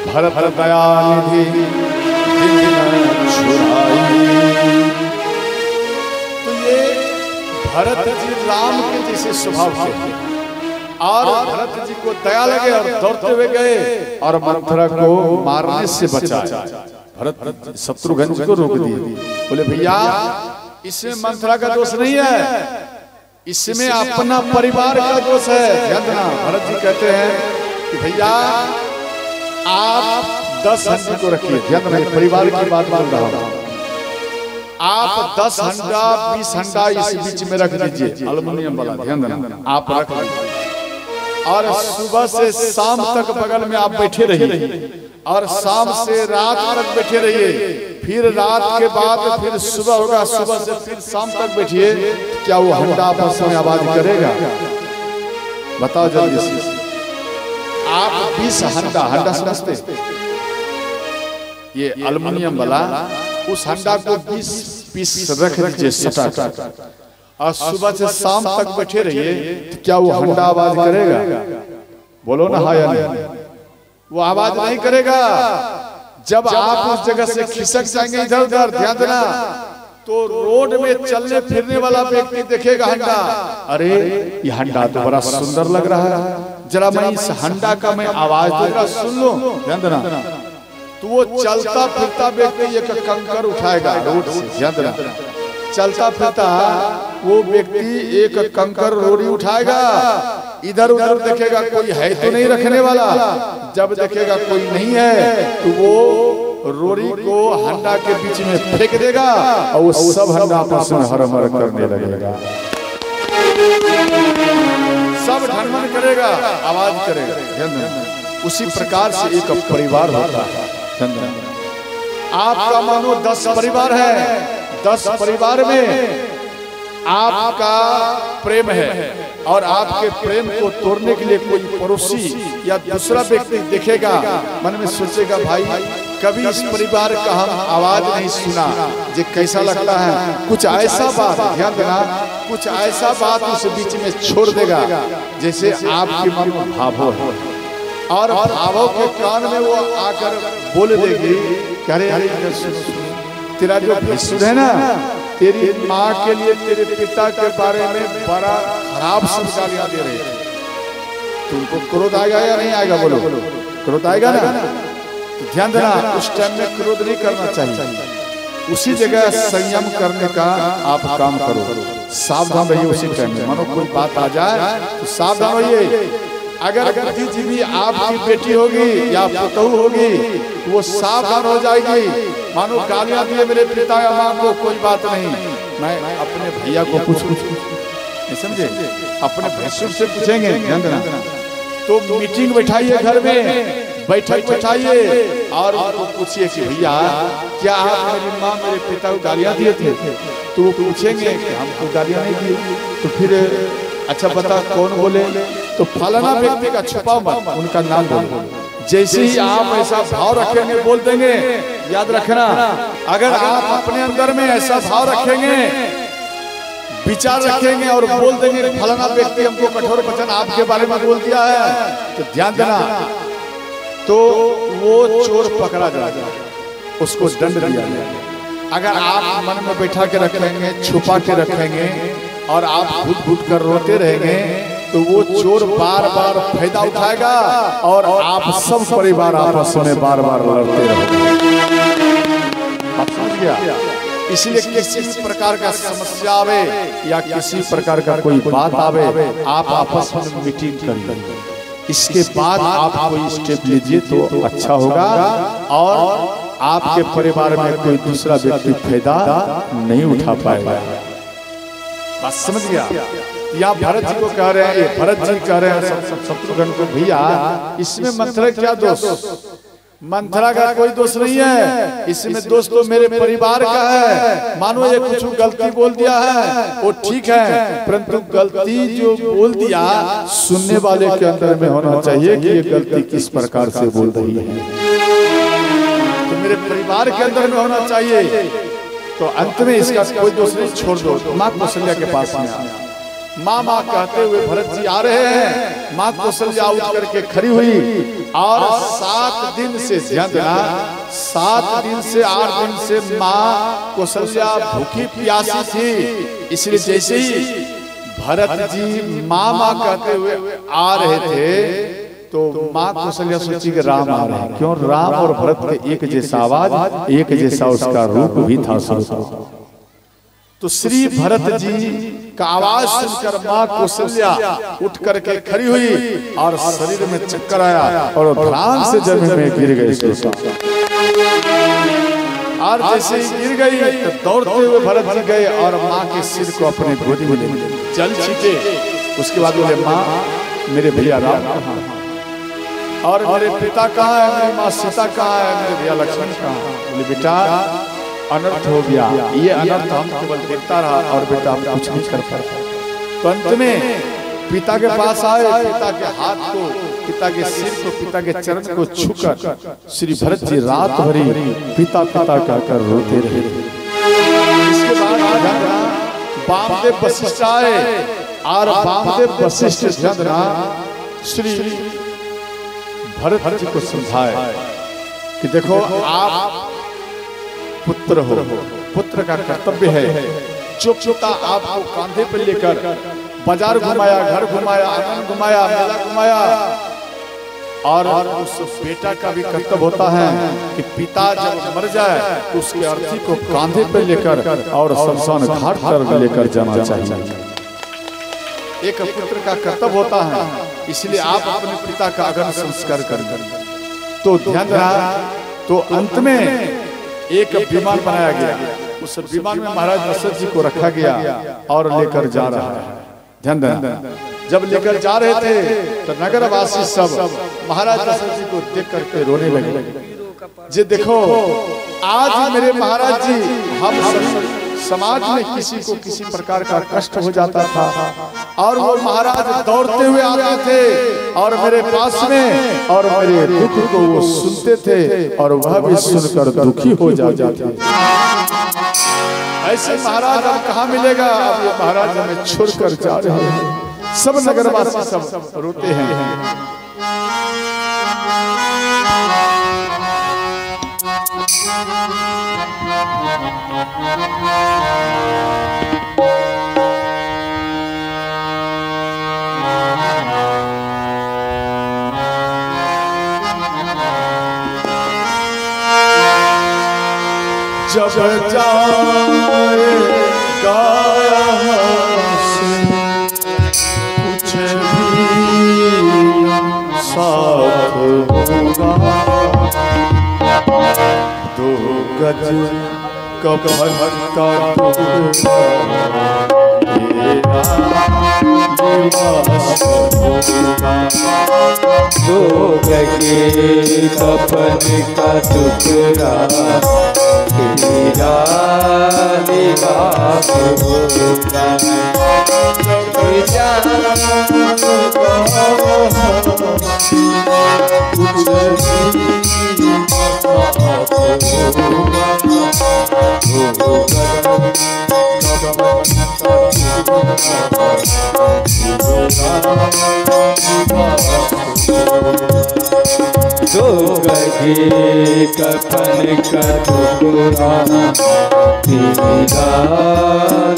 भरत दया निधि तो ये भरत जी राम के जैसे स्वभाव के और भरत जी को दया लगे और दौड़ते हुए गए और मंथरा को मारने से बचाया। भरत शत्रुघ्न जी को रोक दिए, बोले भैया इसमें मंथरा का दोष नहीं है, इसमें अपना परिवार का दोष है। भरत जी कहते हैं कि भैया आप 10 हंडी को रखिए, ध्यान रखिए परिवार की बात बोल रहा हूं, आप 10 हंडा 20 हंडा इस बीच में रख दीजिए, एल्युमिनियम वाला, ध्यान देना आप रख लीजिए और सुबह से शाम तक बगल में आप बैठे रहिए और शाम से रात तक बैठे रहिए, फिर रात के बाद फिर सुबह होगा, सुबह से फिर शाम तक बैठिए, क्या वो हंडा आपस में आवाज करेगा? बताओ जल्दी से। आप 20 हंडा समझते, ये एल्युमिनियम वाला, उस हंडा को 20 पीस रख दीजिए सटा और सुबह से शाम तक बैठे रहिए, तो क्या वो हंडा आवाज करेगा? बोलो ना हाँ या नहीं? वो आवाज नहीं करेगा। जब आप उस जगह से खिसक जाएंगे इधर उधर, ध्यान देना, तो रोड में चलने फिरने वाला व्यक्ति देखेगा हंडा, अरे ये हंडा तो बड़ा सुंदर लग रहा है, जरा मैं इस हंडा का मैं आवाज दूंगा, सुन लो, ध्यान देना। तो वो चलता फिरता व्यक्ति एक कंकर उठाएगा रोड से, ध्यान देना, चलता फिरता वो व्यक्ति एक कंकर रोड़ी उठाएगा, इधर उधर देखेगा कोई है तो नहीं रखने वाला, जब देखेगा कोई नहीं है तो वो रोड़ी को हंडा के बीच में फेंक देगा और वो सब हंडा आपस में हरमर करने लगेगा, सब ढनमन करेगा, आवाज करेगा। उसी प्रकार से एक परिवार होता है। आपका मानो 10 परिवार है, 10 परिवार में आपका प्रेम है और आपके प्रेम को तोड़ने के लिए कोई पड़ोसी या दूसरा व्यक्ति देखेगा, मन में सोचेगा भाई कभी इस परिवार का हम आवाज नहीं सुना, ये कैसा लगता है, कुछ ऐसा बात, ध्यान देना, कुछ ऐसा बात उस बीच में छोड़ देगा जैसे आपके मन में भावो है और भावों के कान में वो आकर बोल देगी, अरे तेरा जो भैंसुर है ना, तेरी माँ के लिए तेरे पिता के बारे में बड़ा खराब शब्द गालियां दे रहे हैं, तुमको क्रोध आएगा या नहीं आएगा? बोलो, क्रोध आएगा ना? तो ध्यान देना, उस टाइम में क्रोध नहीं करना चाहिए, उसी जगह संयम करने का आप काम करो, सावधान रहिए उसी टाइम में। मानो कोई बात आ जाए तो सावधान रहिए। अगर बुद्धिजीवी आपकी बेटी होगी या पुतहू होगी तो वो सावधान हो जाएगी, मानो गालियां दिए मेरे पिता या माँ को, कोई बात नहीं, मैं अपने भैया को पूछूं, समझे, अपने भैंसुर से पूछेंगे, ध्यान देना। तो मीटिंग बैठाइए, घर में बैठक बैठाइए और उनको पूछिए कि भैया क्या आप मेरी माँ मेरे पिता को गालियां दिए थे? तो वो पूछेंगे कि हमको गालियां नहीं दी। तो फिर अच्छा बता कौन बोले? तो फलाना व्यक्ति का छुपाओ मत, उनका नाम बोलो। जैसे ही आप ऐसा भाव रखेंगे बोल देंगे, याद रखना, अगर आप अपने अंदर में ऐसा भाव रखेंगे, विचार रखेंगे और बोल देंगे फलाना व्यक्ति हमको कठोर वचन आपके बारे में बोल दिया है, तो ध्यान देना, तो वो चोर पकड़ा जाएगा, उसको दंड दिया जाएगा। अगर आप मन में बैठा के रखेंगे, छुपा के रखेंगे और आप घुट घुट कर रोते रहेंगे, तो वो चोर बार बार फायदा उठाएगा और आप सब परिवार आपस में बार बार लड़ते रहेंगे। आप समझ गया? इसलिए किसी प्रकार का समस्या आवे या किसी प्रकार का कोई बात आवे, आप आपस में मीटिंग करिए, इसके बाद आप कोई स्टेप लीजिए तो अच्छा होगा और आपके परिवार में कोई दूसरा व्यक्ति फायदा नहीं उठा पाएगा। बात समझ गया? या भरत जी को कह रहे हैं, भरत जी कह रहे हैं शत्रुघ्न को, भैया इसमें मंथरा क्या दोष? मंथरा का कोई दोष नहीं है, इसमें दोष तो मेरे परिवार का है। मानो ये कुछ गलती बोल दिया है वो ठीक है, परंतु गलती जो बोल दिया सुनने वाले के अंदर में होना चाहिए कि ये गलती किस प्रकार से बोल रही है, तो मेरे परिवार के अंदर में होना चाहिए। तो अंत में इसका कोई दोष नहीं, छोड़ दो, माँ कौशल्या के पास में माँ माँ कहते हुए भरत जी आ रहे हैं। माँ कौशल्या उठ करके खड़ी हुई और 7 दिन से ध्यान देना, 7 दिन से 8 दिन से माँ कौशल्या भूखी प्यासी थी। इसलिए जैसे ही भरत जी माँ माँ कहते हुए आ रहे थे तो माँ कौशल्या सोची कि राम आ रहे हैं। क्यों? राम और भरत के एक जैसा आवाज, एक जैसा उसका रूप भी था। तो श्री भरत जी का आवाज सुनकर माँ कौशल्या उठ करके खड़ी हुई और शरीर में चक्कर आया और ध्यान से जमीन में गिर गई। और जैसे ही गिर गई तो दौड़ते हुए भरत जी गए और माँ के सिर को अपने गोदी में ले जल छीटे। उसके बाद बोले, माँ मेरे भैया राम कहाँ है? और मेरे पिता कहाँ है? मेरी माँ सीता कहाँ है? मेरे भैया लक्ष्मण कहाँ है? बोले, बेटा अनर्थ हो गया। ये अनर्थ हम केवल देखता रहा और बेटा हम कुछ नहीं कर पाया। तो अंत में पिता के पास आए, पिता के हाथ को, पिता के सिर को, पिता के चरण को छूकर श्री भरत जी रात भरी पिता पिता कहकर रोते रहे। इसके बाद वामदेव वशिष्ठ आए और वामदेव वशिष्ठ श्री भरत जी को समझाए कि देखो आप पुत्र हो, पुत्र का कर्तव्य है। जो पिता आपको कांधे पर लेकर बाजार घुमाया, घर घुमाया, आंगन घुमाया, मेला घुमाया, और उस बेटा का भी कर्तव्य होता है कि पिता जब मर जाए तो उसके अर्थी को कांधे पर लेकर और शमशान घाट पर लेकर जाना चाहिए। एक पुत्र का कर्तव्य होता है। इसलिए आप अपने पिता का अगर संस्कार करें तो ध्यान रहा। तो अंत में एक विमान बनाया गया, उस विमान में महाराज दशरथ जी को रखा गया और लेकर जा रहा है। ध्यान देना, जब लेकर जा रहे थे तो नगरवासी सब महाराज दशरथ जी को देख करके रोने लगे। जी देखो, आज मेरे महाराज जी, हम समाज में किसी को किसी प्रकार का कष्ट हो जाता था और वो महाराज दौड़ते हुए आते थे और मेरे पास में और मेरे दुख को वो सुनते थे और वह भी सुनकर दुखी हो जाते थे। ऐसे महाराज अब कहाँ मिलेगा? अब ये महाराज हमें छोड़कर जा रहे हैं। सब नगरवासी सब रोते हैं। जब जाए गाया कुछ भी साथ होगा, 2 गज कफन का टुकड़ा लिबास होगा, 2 गज कफन का टुकड़ा तेरा लिबास होगा। दो गज कफन का टुकड़ा तेरा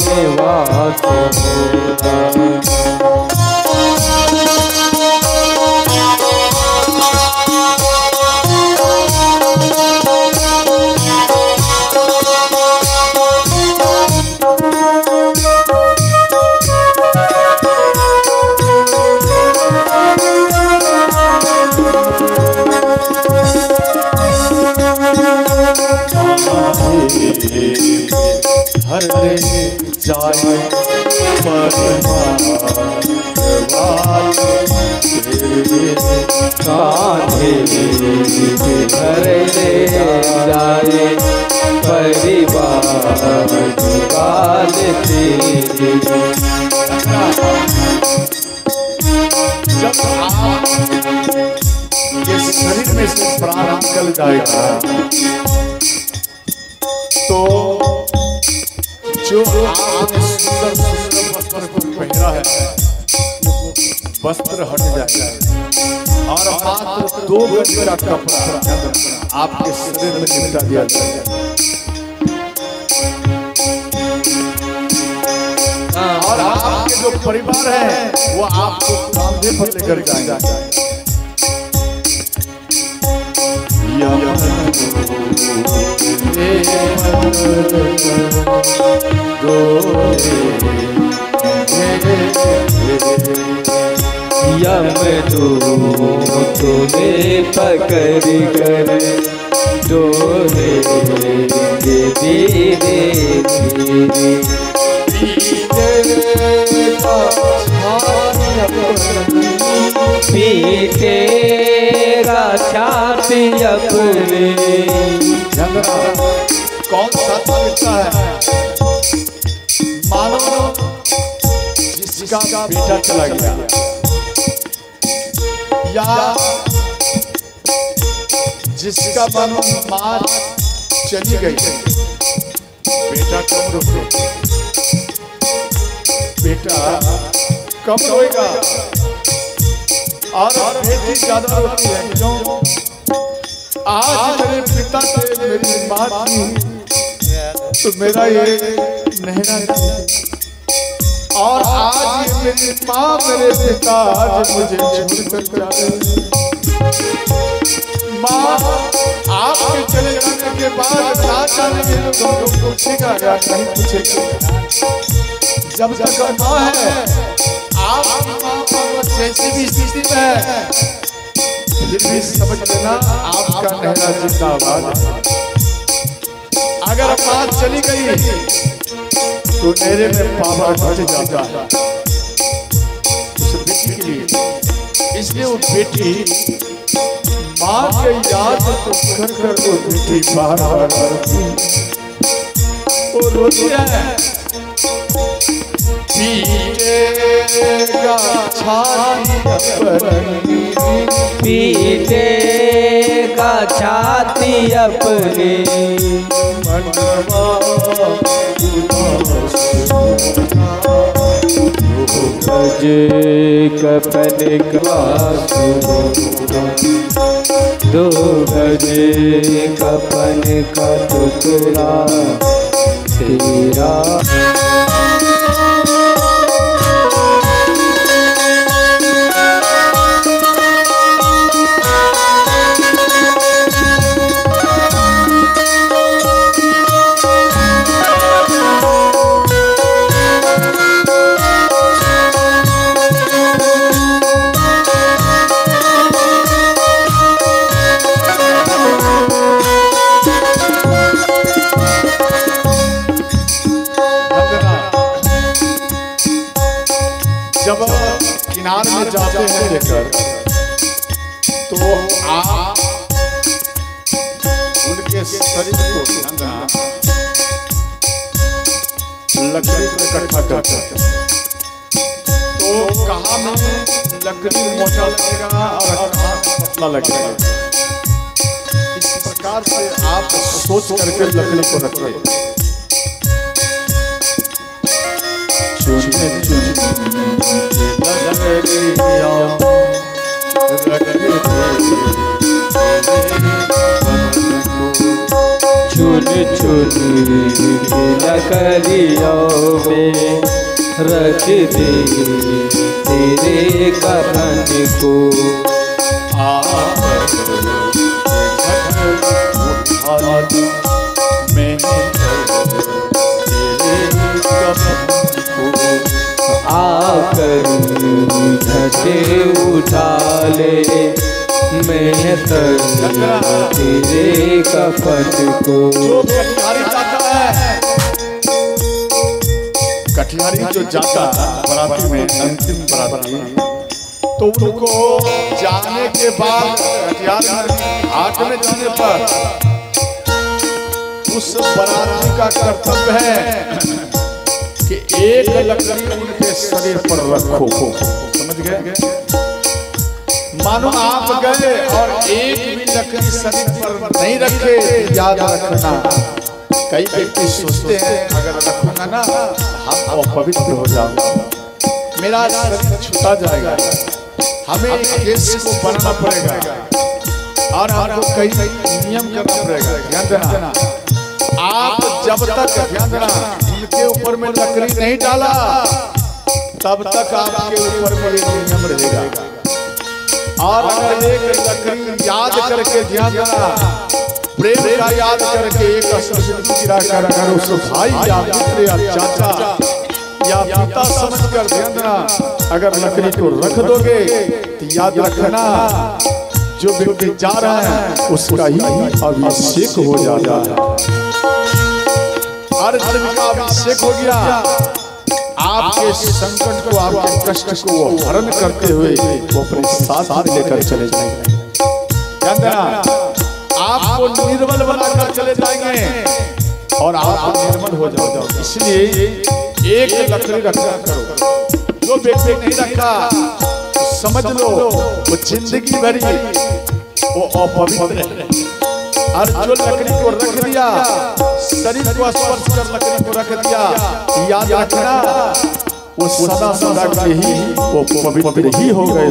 निवास होगा। हर जाए कान्हे घर ले जाए परिवार काल तेरे। जब ये शरीर में से प्राण निकल जाएगा तो जो आपने सुंदर सुंदर वस्त्र को पहना चेहरा है वस्त्र हट जाएगा और मात्र 2 गज का कपड़ा आपके शरीर में निपटा दिया जाएगा और आपके जो परिवार है वो आपको कांधे पर लेकर जाएगा। तुम्हें पकड़ कर डोले धीरे धीरे पीटेगा छाती अपने। कौन सा लिखता है? मानो जिसका बेटा चला गया या जिसका मानो मां चली गई, बेटा कब रोके? बेटा कब रोएगा? और बेटी ज्यादा रोती है। क्यों? आज मेरे पिता से मेरी मां थी तो मेरा ये नहरा थी, और आज मेरी मां मेरे पिता आज मुझे छोड़कर जा रहे। मां आपके चले जाने के बाद ना जाने के लोग पूछेगा या नहीं पूछेगा। जब तक मां है आपकी मां जैसी भी स्थिति में है फिर भी समझ लेना आपका नहरा जिंदाबाद है। अगर मां चली गई तो नहरे में पावर घट जाता है उस बेटी के लिए। इसलिए वो बेटी मां के याद तो कर कर वो बेटी बार बार वो रोती है। पीटेगा छाती अपनी, पीटेगा छाती अपनी, मनवा गज कफन का 2 गज कफन का टुकड़ा तेरा। जब किनारे में जाते हैं लेकर तो आप उनके शरीर को लकड़ी को इकट्ठा करते हैं। तो कहाँ में लकड़ी मोटा लगेगा और कहाँ पतला लगेगा, इस प्रकार से आप सोच करके लकड़ी को रखते हैं। चुन चुन लकड़ियों में रख दे तेरे कफन को। आकर घटे उठा ले मैं तेरे कफन को। कटिहारी जो जाता बराती में अंतिम बराती, तो उनको जाने के बाद कटिहार हाट में जाने पर उस बराती का कर्तव्य है कि एक लकड़ी उनके शरीर पर रखो। समझ गए? मानो आप गए और एक भी लकड़ी शरीर पर नहीं रखे, याद रखना। कई व्यक्ति सोचते हैं अगर रखूंगा ना हम अपवित्र हो जाऊंगा, मेरा शरीर छूटा जाएगा, हमें केस को बनाना पड़ेगा और हमको कई नियम करना पड़ेगा। ध्यान देना, आप जब तक ध्यान देना इनके ऊपर में लकड़ी नहीं डाला तब तक आपके ऊपर में ये नियम रहेगा। और अगर एक लकड़ी याद करके ध्यान देना, प्रेम का याद करके एक गिरा कर अगर उस भाई या मित्र या चाचा या पिता समझकर ध्यान देना अगर लकड़ी को रख दोगे तो याद रखना जो व्यक्ति जा रहा है उसका ही अभिषेक हो जाता है। हर आदमी का अभिषेक हो गया, आपके संकट को आपके कष्ट को हरण करते हुए वो अपने साथ लेकर चले जाएंगे। ध्यान देना, आपको निर्मल बनाकर चले जाएंगे और आप निर्मल हो जाओगे। इसलिए एक लकड़ी रखा करो, जो व्यक्ति नहीं रखा समझ लो वो जिंदगी भरी वो अपवित्र है। और जो लकड़ी को रख दिया, शरीर को स्पर्श कर लकड़ी को रख दिया, याद रखना वो सदा सदा के ही वो पवित्र ही हो गए।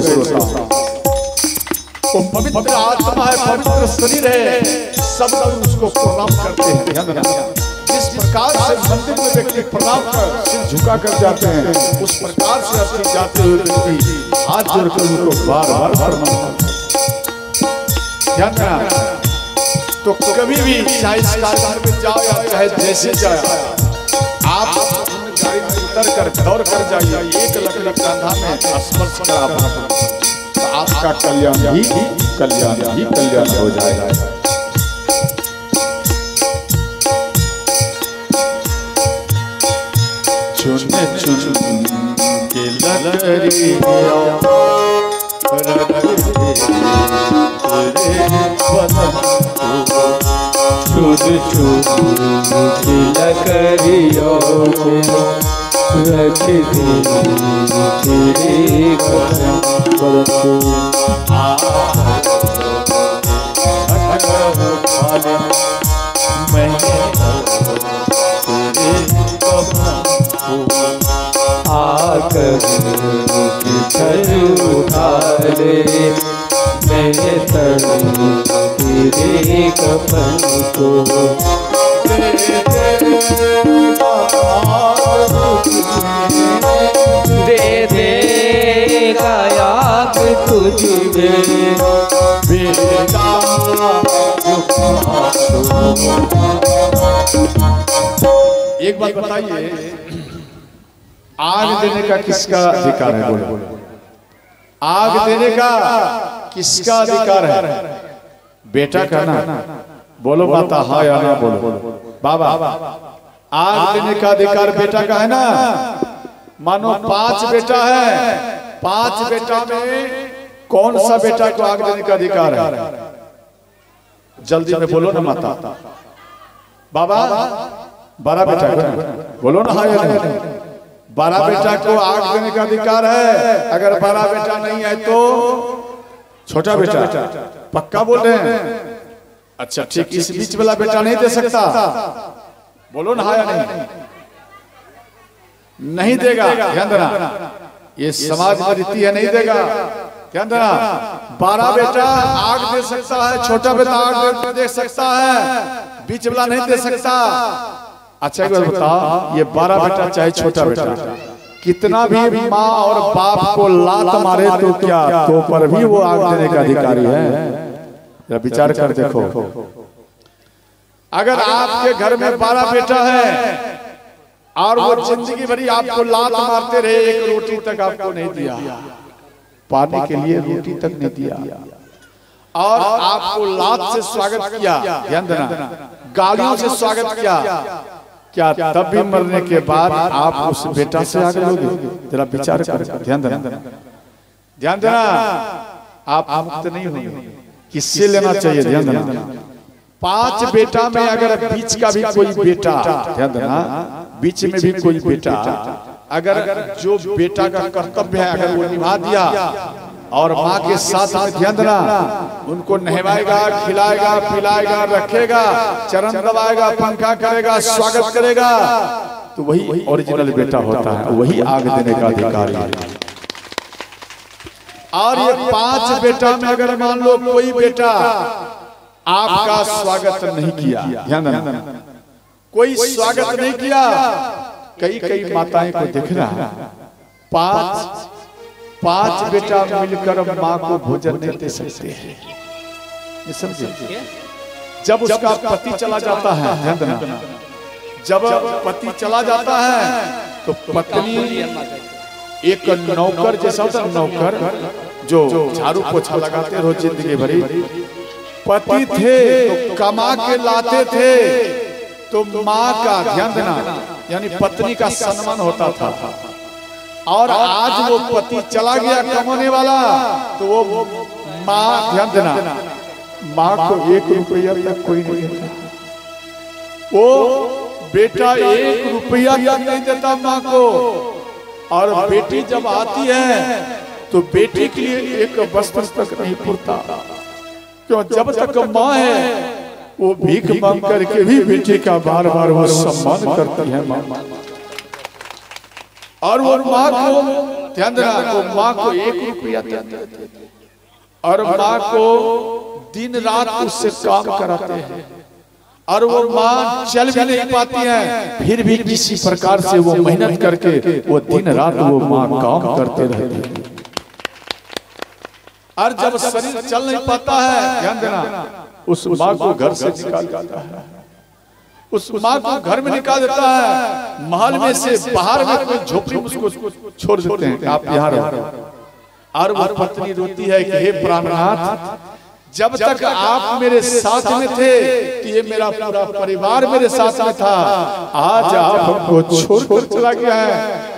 वो पवित्र आत्मा है, पवित्र शरीर है, सब लोग उसको प्रणाम करते हैं। ध्यान रखना, जिस प्रकार से मंदिर में व्यक्ति प्रणाम कर सिर झुका कर जाते हैं उस प्रकार से अपनी जाते हुए व्यक्ति हाथ जोड़कर उनको बार बार प्रणाम। ध्यान रखना, तो कभी भी चाहे इस कार्यक्रम में जाओ या चाहे जैसे जाओ, आप गाड़ी में उतर कर दौड़ कर जाइए, एक लकड़ी कंधा में स्पर्श कर अपना तो आपका कल्याण ही कल्याण हो जाएगा। चुन चुन के लकड़ी चुन चुन की लकड़ियों को रख दी तेरे कदम आकर उठा ले मेरे तेरे कफन को दे देगा याद तुझे बेटा। एक बात बताइए, आग देने का किसका अधिकार है? बोलो, आग देने का किसका अधिकार है? बेटा का ना? बोलो बाता हाँ या ना बोलो। बाबा, आग देने का अधिकार बेटा का है ना? मानो 5 बेटा है, 5 बेटा में कौन सा बेटा को आग देने का अधिकार है? जल्दी में बोलो ना माता। बाबा, 12 बेटा को बोलो ना हाँ या नहीं? 12 बेटा को आग देने का अधिकार है। अगर 12 बेटा नहीं है तो छोटा बेटा पक्का बोल रहे हैं? अच्छा ठीक, इस बीच वाला बेटा नहीं दे सकता? बोलो ना हाँ या नहीं? नहीं देगा। ध्यान देना, ये समाज में रीति है, नहीं देगा। ध्यान देना, 12 बेटा आग दे सकता है, छोटा बेटा आग दे सकता है, बीच वाला नहीं दे सकता। अच्छा एक बात बताओ, ये 12 बेटा चाहे छोटा बेटा कितना भी माँ और बाप को लात मारे तो क्या तो पर भी वो आग देने का अधिकारी है? जरा विचार कर देखो। अगर आपके घर में 12 बेटा है और वो जिंदगी भरी आपको लात मारते रहे, एक रोटी तक आपको नहीं दिया, पाने के लिए रोटी तक नहीं दिया, और आपको लात से स्वागत किया, ध्यान देना, गालियों से स्वागत किया, क्या तब भी मरने के बाद आप उस बेटा से आगे लोगे? जरा विचार कर, ध्यान देना, ध्यान देना, आप मुक्त नहीं होंगे। किससे लेना चाहिए? ध्यान देना, 5 बेटा में अगर बीच का भी कोई बेटा, ध्यान देना, बीच में भी कोई बेटा अगर जो बेटा का कर्तव्य है अगर वो निभा दिया और माँ के साथ में, ध्यान देना, उनको नहवाएगा, खिलाएगा, पिलाएगा, रखेगा, चरण दबाएगा, पंखा करेगा, स्वागत करेगा, तो वही ओरिजिनल बेटा होता है, वही आग देने का अधिकारी है। और ये 5 बेटा में अगर मान लो कोई बेटा आपका स्वागत नहीं किया, ध्यान देना, कोई स्वागत नहीं किया, कई माताएं को देख रहा है 5 बेटा मिलकर माँ को भोजन नहीं दे सकते हैं, समझे। जब उसका पति चला जाता है, ध्यान देना, जब पति चला जाता है तो पत्नी एक नौकर जैसा होता है, नौकर जो झाड़ू पोछा लगाते रोज जिंदगी भरी, पति थे तो कमा के लाते थे तो माँ का, ध्यान देना, यानी पत्नी का सम्मान होता था। और आज वो पति चला गया कमाने वाला तो वो माँ, ध्यान देना, माँ को 1 रुपया तक कोई नहीं देता, वो बेटा 1 रुपया तक नहीं देता माँ को। और बेटी जब आती है तो बेटी के लिए एक वस्त्र तक नहीं पुरता, क्यों? जब तक माँ है वो भीख मांग करके भी बेटी का बार बार वो सम्मान करती है माँ। और वो माँ को, ध्यान देना, वो माँ को 1 रुपया देते और माँ को दिन रात उससे काम कराते हैं। और वो माँ चल भी नहीं पाती है, फिर भी किसी प्रकार से वो मेहनत करके वो दिन रात वो माँ काम करते रहती है। और जब शरीर चल नहीं पाता है, ध्यान देना, उस माँ को घर से निकाल देता है, उस माँ को घर में निकाल देता है, महल में से बाहर में कोई झोपड़ी उसको छोड़ देते हैं, आप यहाँ रहो। और वो पत्नी रोती है कि हे प्राणनाथ, जब तक आप मेरे साथ में थे कि ये मेरा पूरा परिवार मेरे साथ में था, आज आप हमको छोड़कर चला गया है,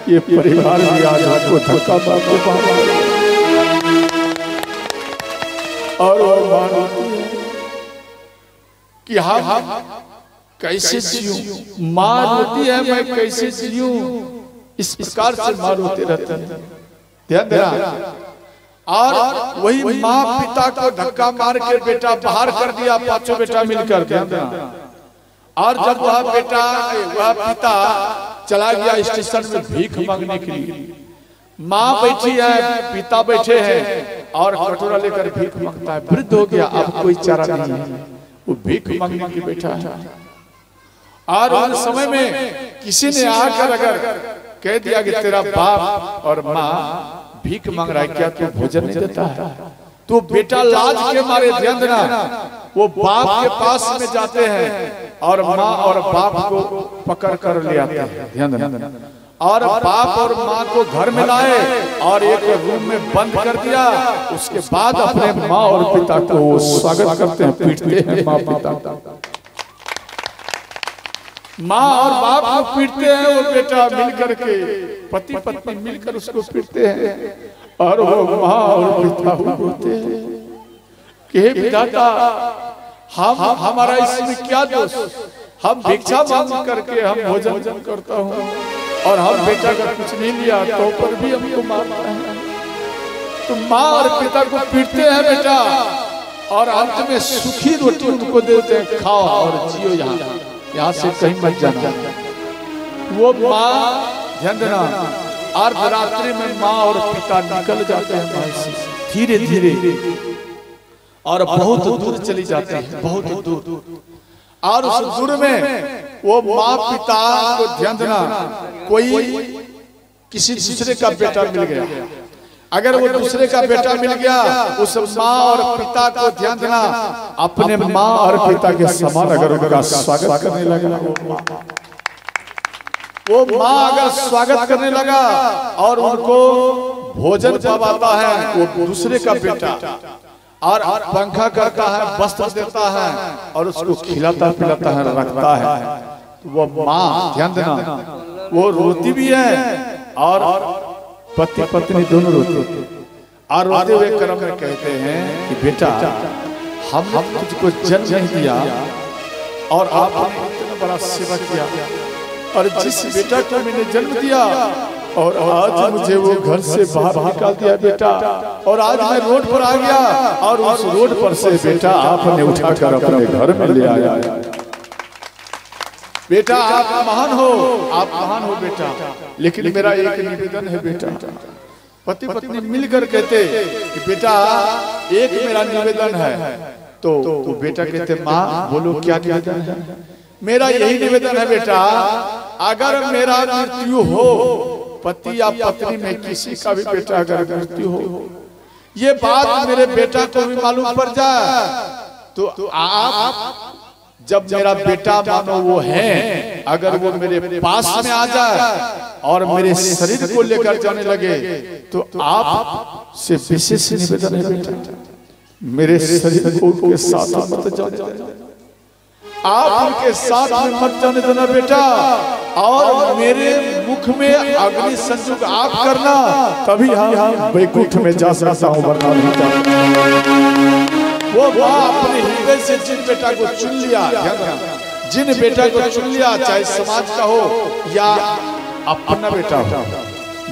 ये परिवार भी आज आपको धक्का मार के पाएगा। और वो मानती है कि हम कैसे जीऊं, माँ रोती है मैं कैसे जीऊं, इस प्रकार से माँ रोते रहते हैं, ध्यान देना। और वही माँ पिता को धक्का मार के बेटा बाहर कर दिया, 5 बेटा मिलकर, ध्यान देना। और जब वह बेटा, वह पिता चला गया स्टेशन में भीख मांगने के लिए, माँ बैठी है, पिता बैठे हैं और कटोरा लेकर भीख मांगता है। वृद्ध हो गया, अब कोई चारा नहीं है, वो भीख मांगने के बैठा है। और उस समय में किसी ने आकर अगर कह दिया कि तेरा बाप और माँ भीख मांग रहा है, क्या तू भोजन नहीं देता है? तो बेटा लाज के मारे, ध्यान देना, वो बाप के पास में जाते हैं और माँ और बाप को पकड़ कर ले आते हैं, ध्यान देना। और बाप और माँ को घर में लाए और एक रूम में बंद कर दिया। उसके बाद अपने माँ और पिता को वो स्वागत करते हैं, पीटते हैं माँ पिता, माँ और बाप को पीटते हैं, वो बेटा मिलकर के, पति पत्नी मिलकर उसको पीटते हैं। और वो माँ और पिता होते हैं कि हे विधाता, हम हमारा इसमें क्या दोष, हम भिक्षा मांग करके हम भोजन करता हूँ और हम बेटा का कुछ नहीं लिया तो पर भी हमको मारता है। तो माँ और पिता को पीटते हैं बेटा, और अंत में सूखी रोटी उनको देते हैं, खाओ और जियो, यहाँ से कहीं मत जाना। वो माँ, ध्यान देना, अर्धरात्रि में माँ और पिता निकल जाते हैं धीरे धीरे और बहुत दूर चली जाते हैं, बहुत दूर। और उस दूर में वो माँ पिता को, ध्यान देना, कोई किसी दूसरे का बेटा मिल गया, अगर वो दूसरे का बेटा मिल गया, उस माँ और पिता को, ध्यान देना, अपने माँ और पिता के समान अगर उनका स्वागत करने लगा, वो माँ अगर स्वागत करने लगा और उनको भोजन पवाता है, वो दूसरे का बेटा, और पंखा करता है, वस्त्र देता है और उसको खिलाता पिलाता है, रखता है, तो वो माँ, ध्यान देना, वो रोती भी है और पति पत्नी दोनों रोते। और रोते हुए कर्म में कहते हैं कि बेटा, हमने तुझको जन्म नहीं दिया और आपने इतना बड़ा सेवा किया, और जिस बेटा को मैंने जन्म दिया और आज मुझे वो घर से बाहर निकाल दिया बेटा, और आज मैं रोड पर आ गया और उस रोड पर से बेटा आपने उठाकर अपने घर में ले आया। बेटा आप महान हो बेटा, लेकिन मेरा एक निवेदन है बेटा। पति पत्नी मिलकर कहते कि बेटा एक मेरा निवेदन है, तो बेटा कहते माँ बोलो क्या निवेदन है? मेरा यही निवेदन है बेटा, अगर मेरा मृत्यु हो, पति या पत्नी में किसी का भी बेटा अगर मृत्यु हो, ये बात मेरे बेटा को भी मालूम पड़ जाए, तो आप जब मेरा बेटा मानो वो है, अगर वो मेरे पास में आ जाए और मेरे शरीर को लेकर जाने लगे, तो आप से विशेष निवेदन है बेटा, मेरे शरीर को उनके साथ मत जाने देना, आप उनके साथ में मत जाने देना बेटा, और मेरे मुख में अग्नि संयोग आप करना, तभी हम वैकुंठ में जा सकता हूँ, वरना नहीं जा सकता। वो माँ अपने हृदय से जिन बेटा को चुन लिया, जिन बेटा को चुन लिया, चाहे समाज का हो या अपना बेटा हो,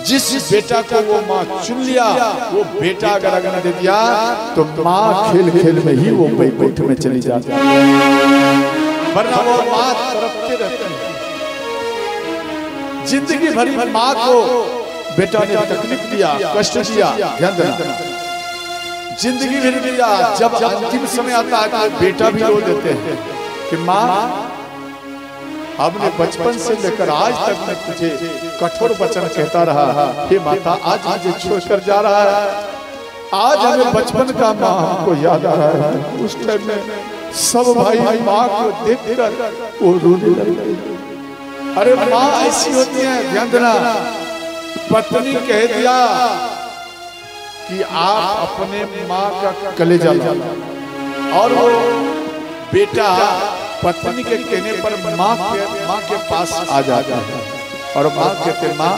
जिस बेटा को वो माँ चुन लिया, वो बेटा अगर अग्नि दे दिया तो माँ खेल खेल में ही वो वैकुंठ में चली जाती है, वरना वो माँ तड़पते रहती है। जिंदगी भरी माँ को बेटा ने तकलीफ दिया, कष्ट दिया, ध्यान देना, जिंदगी भर दिया। जब अंतिम समय आता है तो बेटा भी रो देते हैं कि माँ हमने बचपन से लेकर आज तक मैं तुझे कठोर वचन कहता रहा, हे माता आज मुझे छोड़कर जा रहा है, आज हमें बचपन का माँ हमको याद आ रहा है। उस टाइम में सब भाई माँ को देखकर वो रोने लगे। अरे माँ ऐसी होती है, ध्यान देना। पत्नी कह दिया कि आप अपने माँ का कलेजा ला, और वो बेटा पत्नी के कहने पर माँ के पास आ जाता है, और माँ कहते माँ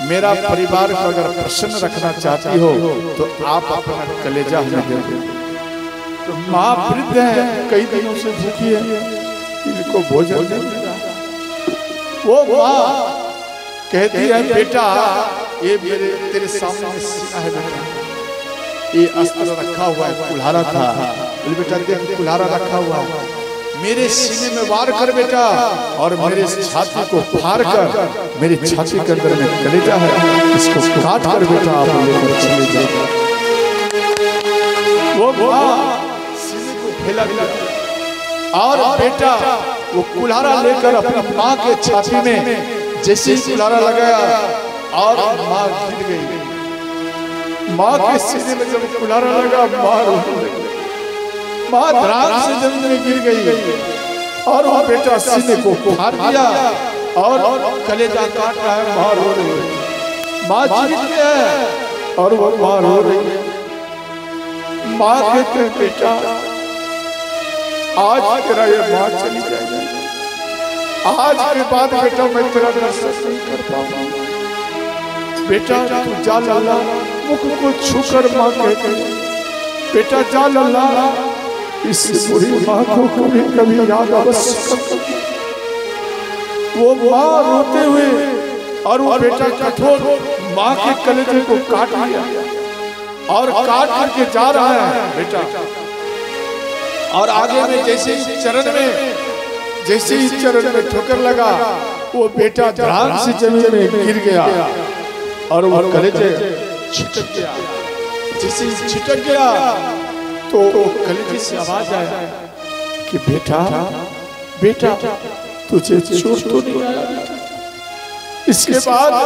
मेरा परिवार को अगर प्रसन्न रखना चाहती हो तो आप अपना कलेजा हमें दे दो। तो माँ वृद्ध है, कई दिनों से भूखी है, इनको भोजन नहीं मिल रहा। वो माँ कहती है बेटा ये मेरे तेरे सामने सीना है बेटा, ये अस्त्र रखा हुआ है, कुल्हाड़ा था, बेटा देख कुल्हाड़ा रखा हुआ है, मेरे सीने में वार कर बेटा, और मेरे छाती को फाड़ कर, मेरी छाती के अंदर में कलेजा है, इसको काट कर बेटा आप लेकर चले जाओ। वो सीने को फैला दिया, और बेटा वो कुल्हाड़ा लेकर अपनी माँ के छाती में जैसे ही कुल्हाड़ा लगाया और माँ गिर गई। माँ के सीने में जब कुल्हाड़ा लगा, माँ धड़ाम से जमीन में गिर गई, और वो बेटा सीने को फाड़ दिया और कलेजा काट रहा है, माँ रो रही है। माँ जीवित है और वो माँ रो रही है। माँ कहते हैं बेटा आज तेरा ये माँ चली जाएगी, आज के बाद बेटा मैं तेरा दर्शन नहीं कर पाऊंगा। बेटा तू जा लल्ला, मुख को छूकर माँ कहती है बेटा जा लल्ला, इस बुरी माँ को कभी कभी याद अवश्य कर। वो माँ रोते हुए, और वो बेटा कठोर माँ के कलेजे को काट लिया और काट करके जा रहा है बेटा। और आगे में जैसे ही चरण में ठोकर लगा, वो बेटा धड़ाम से जमीन में गिर गया और वो कलेजे छिटक गया। जैसे ही छिटक गया तो कलेजे से आवाज आया कि बेटा तुझे चोट तो नहीं आया? इसके बाद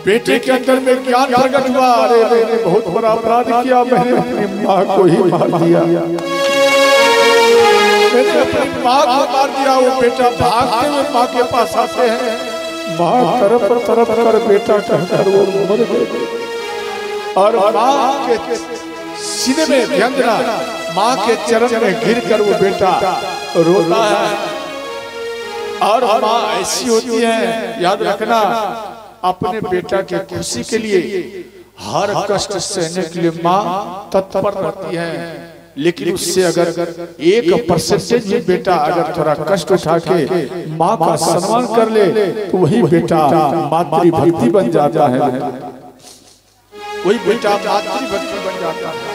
बेटे के अंदर में ज्ञान प्रकट हुआ, अरे मैंने बहुत बड़ा अपराध किया, मैंने अपनी माँ को ही मार दिया, मैंने अपनी माँ को मार दिया। वो बेटा भागते हुए माँ के पास आते हैं, माँ तरफ कर बेटा कहकर वो मर गए। और माँ के सीने में ध्यान देना, माँ के चरण में गिर कर वो बेटा रोता है। और माँ ऐसी होती है, याद रखना, अपने बेटा के खुशी के लिए हर कष्ट सहने के लिए माँ तत्पर रहती है। लेकिन उससे अगर 1% भी बेटा अगर थोड़ा कष्ट उठा के माँ का सम्मान कर ले तो वही बेटा मातृभक्ति बन जाता है, वही बेटा मातृभक्ति बन जाता है।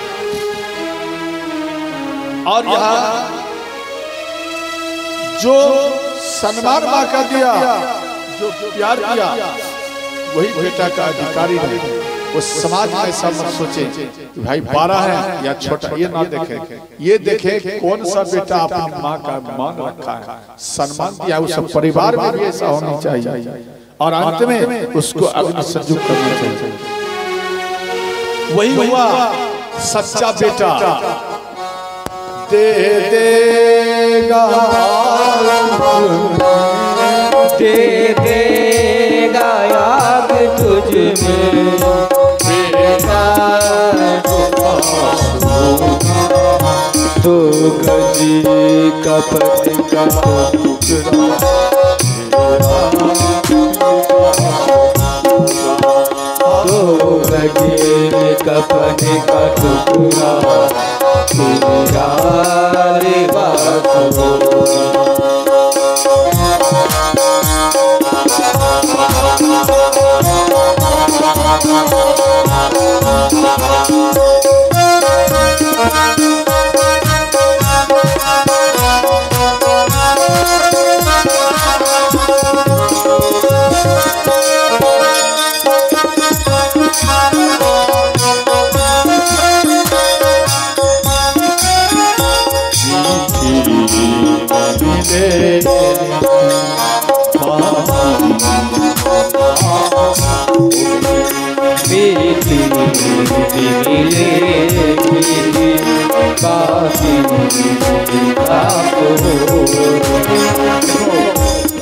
और यहाँ जो सम्मान माँ का दिया, जो प्यार किया वही बेटा का अधिकारी है। वो समाज में ऐसा मत सोचे कि भाई 12 है या छोटा, ये ना देखे, ये देखे कौन सा बेटा अपनी माँ का मान रखा है, सम्मान दिया। उस परिवार में भी ऐसा होना चाहिए और अंत में उसको अग्नि संयोग करना चाहिए। वही हुआ सच्चा बेटा। दे देगा दे देगा याद तुझ में बेटा तो गजी कपट का टुकड़ा तो गजी कपट का टुकड़ा तेरा रे बाबू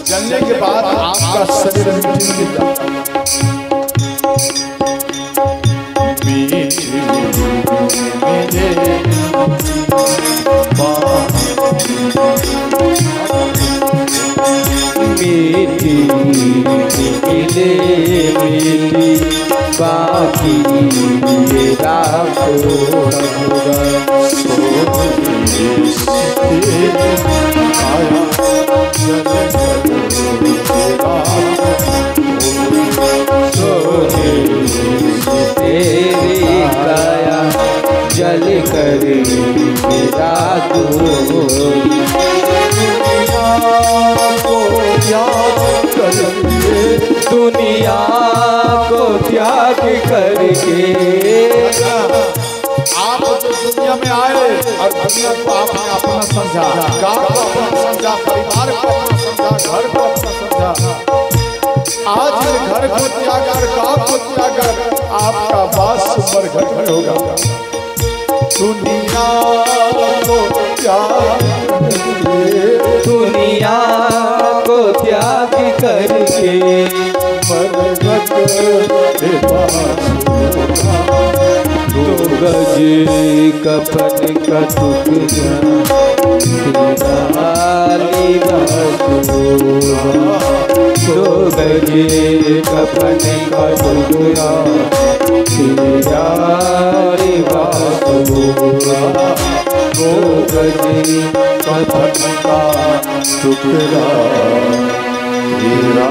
जलने के बाद आपका शरीर बाकी तेरी काया जल कर मेरा दुनिया को त्याग करके आप तो दुनिया में आए और दुनिया को आपने अपना समझा, गांव को अपना समझा, परिवार को अपना समझा, घर को अपना समझा। आज घर को त्याग कर, गांव को त्याग कर आपका वास सुपर घर में होगा। दुनिया को त्याग दुनिया को त्याग करके मरगत के दो गज कपन का टुकड़ा दो गज कपन का टुकड़ा तेरा रे बाबूरा दो गज कपन का टुकड़ा तेरा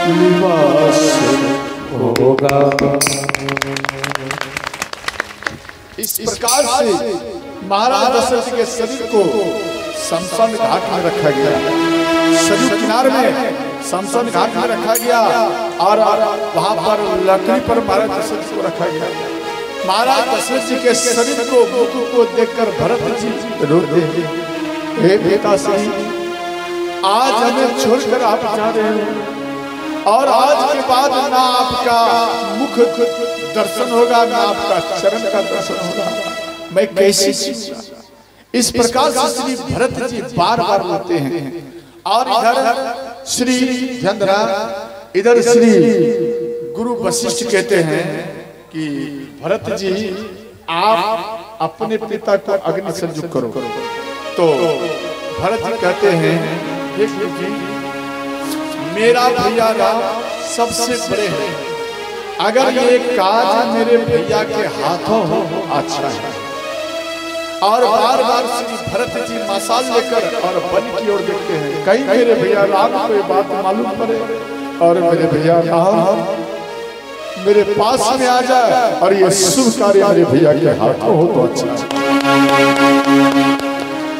लिबास होगा। इस प्रकार से महाराज दशरथ के शरीर को शमशान घाट में रखा गया, शरीर किनारे में शमशान घाट में रखा गया और वहां पर लकड़ी पर महाराज दशरथ को रखा गया। महाराज दशरथ जी के शरीर को देखकर भरत जी रो दिए, हे बेटा सही, आज हमें छोड़कर आप जा रहे हो और आज के बाद ना आपका मुख दर्शन होगा, ना आपका चरण का दर्शन होगा, मैं कैसे जीऊंगा। इस प्रकार से श्री भरत जी बार बार रोते हैं और इधर श्री चंद्रा, इधर श्री गुरु वशिष्ठ कहते हैं कि भरत जी आप अपने पिता को अग्नि संयोग करो। तो भरत जी कहते हैं जी मेरा भैया राम सबसे बड़े हैं, अगर ये काज मेरे भैया के हाथों हो अच्छा है। और बार बार श्री भरत जी मसाल लेकर और वन की ओर देखते हैं, कहीं मेरे भैया राम को ये बात मालूम पड़े और मेरे भैया राम मेरे पास में आ जाए और ये शुभ कार्य मेरे भैया के हाथों हो तो अच्छा।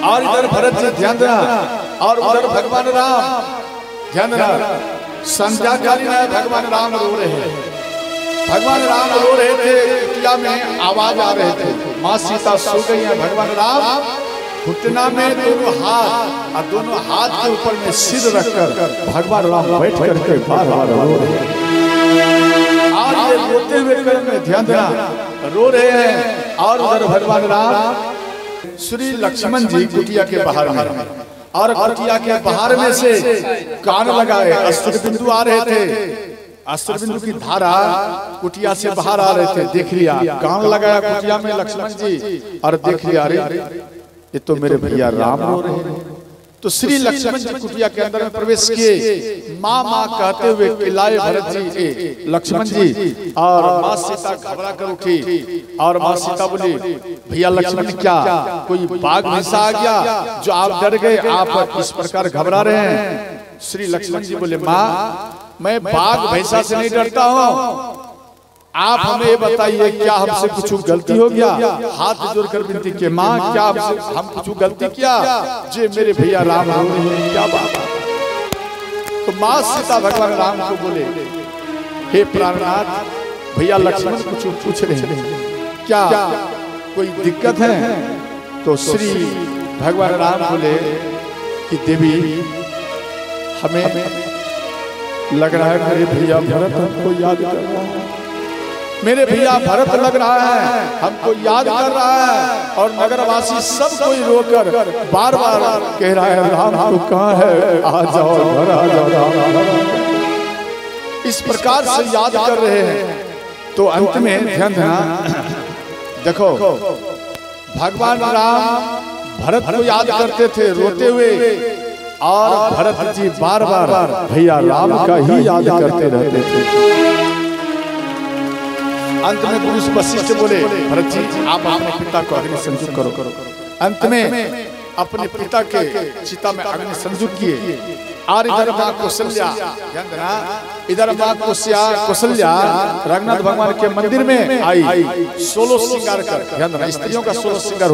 और इधर भरत जी ध्यान देना, और उधर भगवान राम, ध्यान देना, संध्या कालीन है, भगवान राम रो रहे हैं। भगवान राम रो रहे थे, कुटिया में आवाज आ रहे थे, माँ सीता सो गई है। भगवान राम घुटना में दोनों हाथ और दोनों हाथ के ऊपर में सिर रखकर भगवान राम बैठ करके बार बार रो रहे हैं। और ये रोते हुए क्रम में ध्यान देना रो रहे हैं। और उधर भगवान राम श्री लक्ष्मण जी कुटिया के बाहर में, और कुटिया के बाहर में से कान लगाए अस्त्र बिंदु आ रहे थे, अस्त्र बिंदु की धारा कुटिया से बाहर आ रहे थे। देख लिया, कान लगाया कुटिया में लक्ष्मण जी और देख लिया, अरे ये तो मेरे भैया राम रो रहे हैं। तो श्री लक्ष्मण जी कुटिया के अंदर में प्रवेश किए, माँ माँ कहते हुए खिलाए भरत जी, लक्ष्मण जी। और माँ सीता घबरा कर उठी और माँ सीता बोली, भैया लक्ष्मण क्या कोई बाघ भैंसा आ गया जो आप डर गए, आप इस प्रकार घबरा रहे हैं? श्री लक्ष्मण जी बोले, माँ मैं बाघ भैंसा से नहीं डरता हूँ, आप हमें बताइए क्या हमसे कुछ गलती हो गया? हाथ जोड़कर विनती की, माँ क्या हम कुछ गलती किया जे मेरे भैया राम रो रहे हैं, क्या बात? तो माँ सीता भगवान राम को बोले, हे प्राणनाथ, भैया लक्ष्मण कुछ पूछ रहे हैं, क्या कोई दिक्कत है? तो श्री भगवान राम बोले कि देवी, हमें लग रहा है मेरे भैया भरत हमको याद कर रहा है, मेरे भैया भरत लग रहा है हमको याद कर रहा है। और नगरवासी सब कोई रोकर बार बार कह रहा है, राम तो कहाँ है, आ जाओ घर आ जाओ, इस प्रकार से याद कर रहे हैं। तो अंत में ध्यान देना, देखो भगवान राम भरत को याद करते थे रोते हुए, और भरत जी बार बार भैया राम का ही याद करते रहते थे। अंत में गुरु वशिष्ठ बोले, भरत जी आप अपने पिता को अग्नि संयोग करो। अंत में अपने पिता के चिता में अग्नि संयोग किए। और इधर माँ कौशल्या, इधर माँ कौशल्या रघुनाथ भगवान के मंदिर में आई 16 श्रृंगार कर, स्त्रियों का 16 श्रृंगार